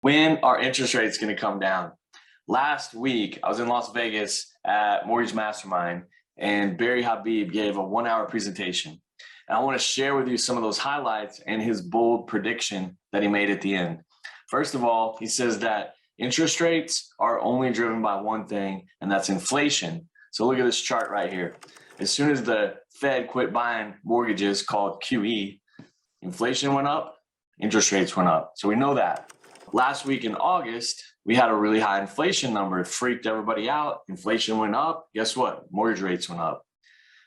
When are interest rates going to come down? Last week, I was in Las Vegas at Mortgage Mastermind, and Barry Habib gave a 1 hour presentation. And I want to share with you some of those highlights and his bold prediction that he made at the end. First of all, he says that interest rates are only driven by one thing, and that's inflation. So look at this chart right here. As soon as the Fed quit buying mortgages, called QE, inflation went up, interest rates went up. So we know that. Last week in August, we had a really high inflation number. It freaked everybody out. Inflation went up. Guess what? Mortgage rates went up.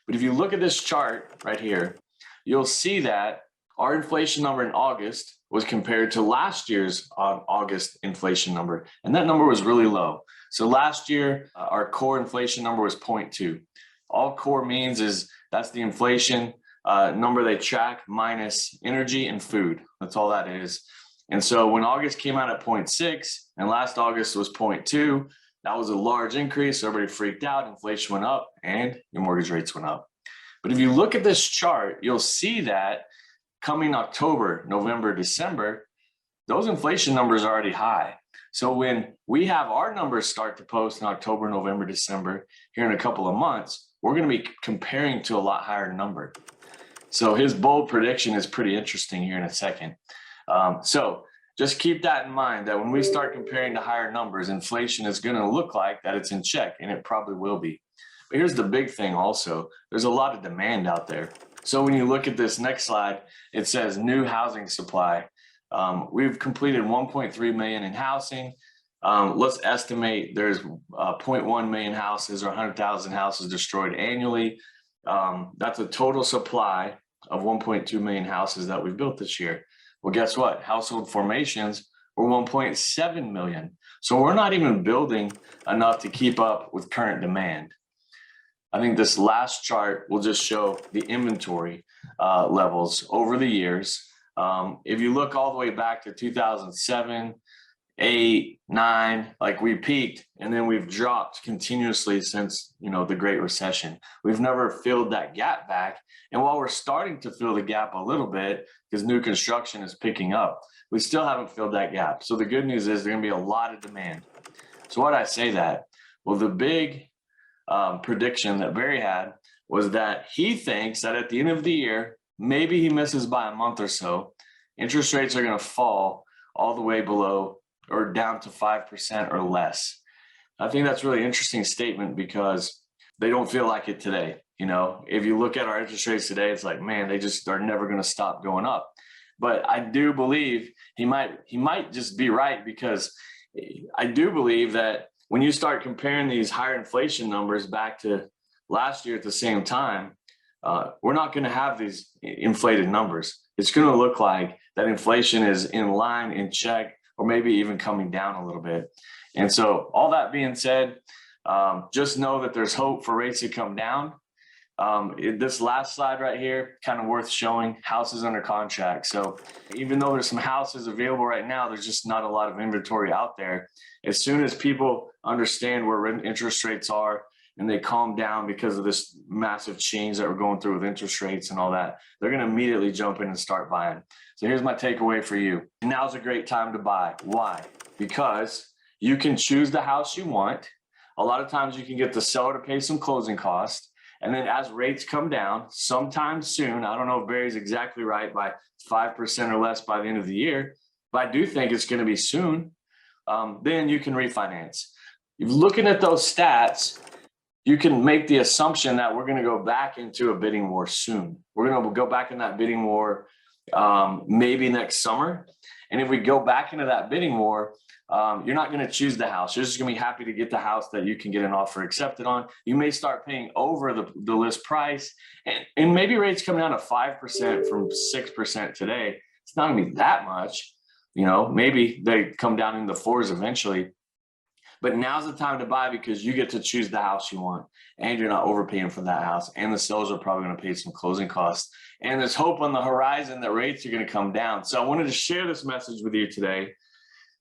But if you look at this chart right here, you'll see that our inflation number in August was compared to last year's August inflation number. And that number was really low. So last year, our core inflation number was 0.2. All core means is that's the inflation number they track minus energy and food. That's all that is. And so when August came out at 0.6 and last August was 0.2, that was a large increase. So everybody freaked out, inflation went up and your mortgage rates went up. But if you look at this chart, you'll see that coming October, November, December, those inflation numbers are already high. So when we have our numbers start to post in October, November, December, here in a couple of months, we're going to be comparing to a lot higher number. So his bold prediction is pretty interesting here in a second. So just keep that in mind, that when we start comparing to higher numbers, inflation is going to look like that it's in check, and it probably will be. But here's the big thing also, there's a lot of demand out there. So when you look at this next slide, it says new housing supply. We've completed 1.3 million in housing. Let's estimate there's 0.1 million houses or 100,000 houses destroyed annually. That's a total supply of 1.2 million houses that we've built this year. Well, guess what? Household formations were 1.7 million. So we're not even building enough to keep up with current demand. I think this last chart will just show the inventory levels over the years. If you look all the way back to 2007, 8, 9, like we peaked and then we've dropped continuously since, the Great Recession. We've never filled that gap back. And while we're starting to fill the gap a little bit because new construction is picking up, we still haven't filled that gap. So the good news is there's going to be a lot of demand. So why did I say that? Well, the big prediction that Barry had was that he thinks that at the end of the year, maybe he misses by a month or so, interest rates are going to fall all the way below or down to 5% or less. I think that's a really interesting statement because they don't feel like it today. If you look at our interest rates today, it's like, man, they just are never going to stop going up. But I do believe he might just be right, because I do believe that when you start comparing these higher inflation numbers back to last year at the same time, we're not going to have these inflated numbers. It's going to look like that inflation is in line, in check, or maybe even coming down a little bit. And so all that being said, just know that there's hope for rates to come down. This last slide right here, kind of worth showing, houses under contract. So even though there's some houses available right now, there's just not a lot of inventory out there. As soon as people understand where interest rates are and they calm down because of this massive change that we're going through with interest rates and all that, they're going to immediately jump in and start buying. So here's my takeaway for you. Now's a great time to buy. Why? Because you can choose the house you want. A lot of times you can get the seller to pay some closing costs. And then as rates come down sometime soon, I don't know if Barry's exactly right, by 5% or less by the end of the year, but I do think it's going to be soon. Then you can refinance. If looking at those stats, you can make the assumption that we're going to go back into a bidding war soon. We're going to go back in that bidding war maybe next summer. And if we go back into that bidding war, you're not going to choose the house. You're just going to be happy to get the house that you can get an offer accepted on. You may start paying over the list price, and maybe rates come down to 5% from 6% today. It's not going to be that much. Maybe they come down in the 4s eventually. But now's the time to buy, because you get to choose the house you want, and you're not overpaying for that house. And the sellers are probably going to pay some closing costs. And there's hope on the horizon that rates are going to come down. So I wanted to share this message with you today.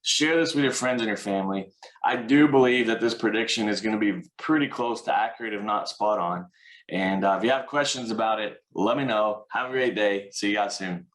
Share this with your friends and your family. I do believe that this prediction is going to be pretty close to accurate, if not spot on. And if you have questions about it, let me know. Have a great day. See you guys soon.